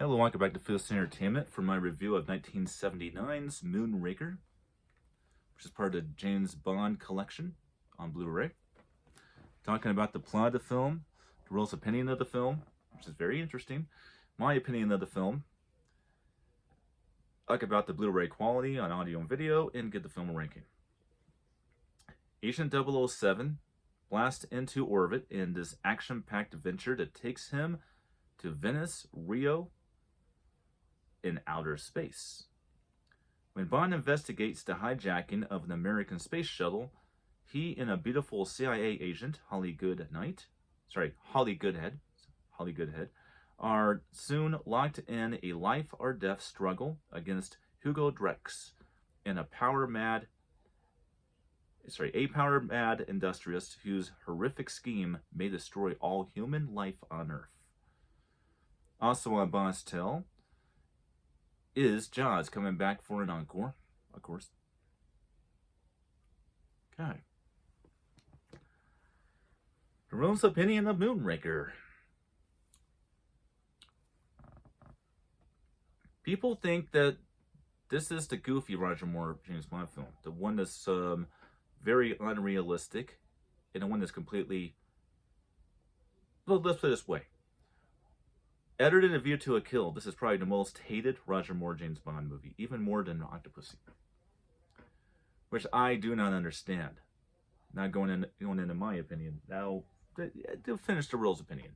Hello, welcome back to Fist Entertainment for my review of 1979's Moonraker, which is part of the James Bond collection on Blu-ray. Talking about the plot of the film, the world's opinion of the film, which is very interesting, my opinion of the film, talk about the Blu-ray quality on audio and video, and give the film a ranking. Agent 007 blasts into orbit in this action-packed adventure that takes him to Venice, Rio, in outer space. When Bond investigates the hijacking of an American space shuttle, he and a beautiful CIA agent, Holly Goodhead, are soon locked in a life or death struggle against Hugo Drex and a power-mad industrialist whose horrific scheme may destroy all human life on Earth. Also on Bond's tail is Jaws coming back for an encore, of course. Okay. The room's opinion of Moonraker. People think that this is the goofy Roger Moore James Bond film, the one that's very unrealistic, and the one that's completely, well, let's put it this way. Edited than A View to a Kill, this is probably the most hated Roger Moore James Bond movie, even more than Octopussy, which I do not understand. Not going into my opinion. Now, to finish the world's opinion.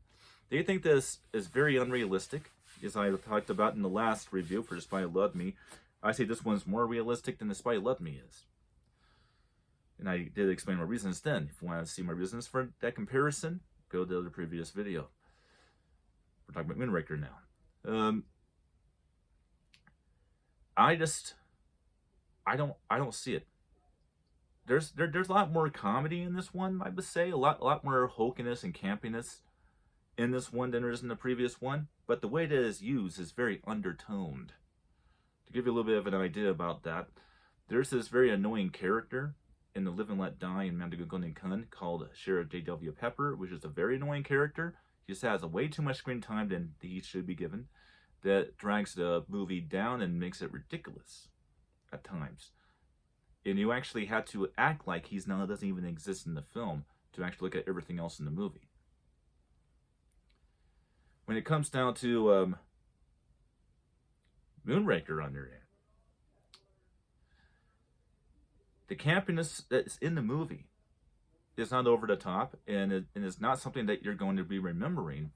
They think this is very unrealistic, as I talked about in the last review for The Spy Who Loved Me. I say this one's more realistic than The Spy Who Loved Me is. And I did explain my reasons then. If you want to see my reasons for that comparison, go to the previous video. We're talking about Moonraker now. I don't see it. There's a lot more comedy in this one, I would say. A lot more hokiness and campiness in this one than there is in the previous one. But the way that it is used is very undertoned. To give you a little bit of an idea about that, there's this very annoying character in the Live and Let Die in Mandago Golden Kun called Sheriff J.W. Pepper, which is a very annoying character. He just has way too much screen time than he should be given. That drags the movie down and makes it ridiculous at times. And you actually have to act like doesn't even exist in the film to actually look at everything else in the movie. When it comes down to Moonraker on their end, the campiness that's in the movie is not over the top, and it's not something that you're going to be remembering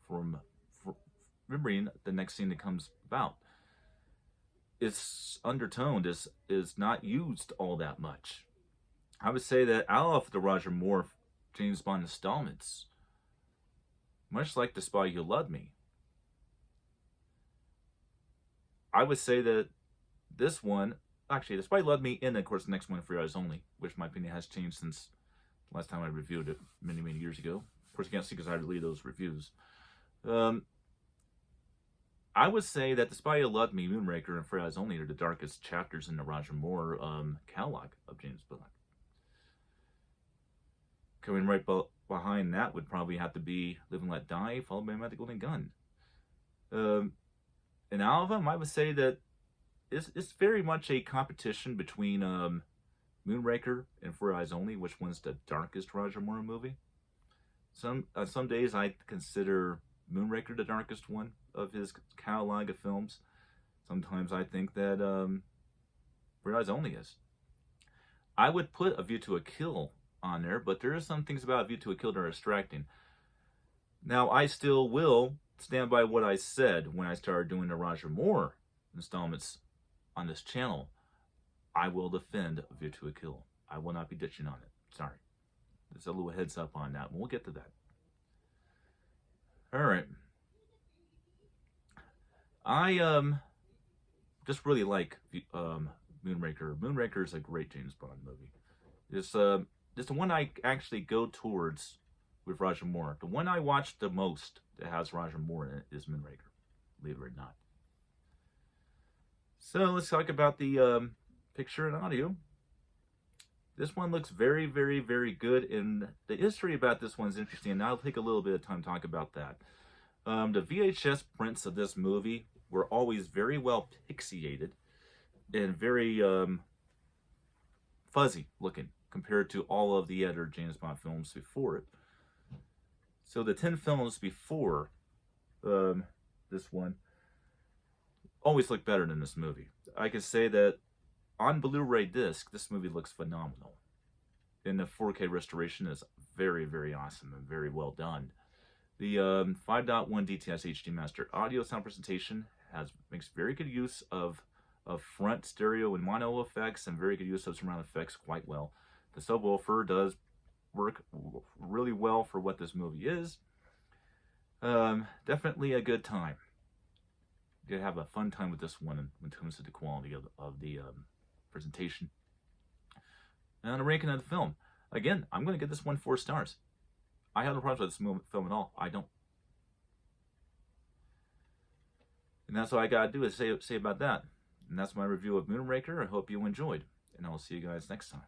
remembering the next scene that comes about. It's undertoned, is not used all that much. I would say that out of the Roger Moore James Bond installments, much like The Spy Who Loved Me, I would say that this one, actually, The Spy Who Loved Me, and of course the next one, For Your Eyes Only, which in my opinion has changed since last time I reviewed it many years ago. Of course, you can't see because I deleted those reviews. I would say that The Spy Who Loved Me, Moonraker, and For Your Eyes Only are the darkest chapters in the Roger Moore catalog of James Bond. Coming right behind that would probably have to be Live and Let Die, followed by Magic Golden Gun. And out of them, I would say that it's very much a competition between Moonraker and For Your Eyes Only, which one's the darkest Roger Moore movie. Some days I consider Moonraker the darkest one of his catalog of films. Sometimes I think that For Your Eyes Only is. I would put A View to a Kill on there, but there are some things about A View to a Kill that are distracting. Now, I still will stand by what I said when I started doing the Roger Moore installments on this channel. I will defend A View to a Kill. I will not be ditching on it. Sorry. There's a little heads up on that. We'll get to that. Alright. I just really like Moonraker. Moonraker is a great James Bond movie. It's the one I actually go towards with Roger Moore. The one I watch the most that has Roger Moore in it is Moonraker, believe it or not. So let's talk about the picture and audio. This one looks very good, and the history about this one's interesting, and I'll take a little bit of time to talk about that. The VHS prints of this movie were always very well pixelated and very fuzzy looking compared to all of the other James Bond films before it. So the 10 films before this one always look better than this movie. I can say that on Blu-ray disc, this movie looks phenomenal. And the 4K restoration is very, very awesome and very well done. The 5.1 DTS HD Master audio sound presentation makes very good use of front stereo and mono effects and very good use of surround effects quite well. The subwoofer does work really well for what this movie is. Definitely a good time. You have a fun time with this one in terms of the quality of the presentation. And a ranking of the film. Again, I'm going to give this one 4 stars. I have no problems with this film at all. I don't. And that's all I got to do is say about that. And that's my review of Moonraker. I hope you enjoyed. And I will see you guys next time.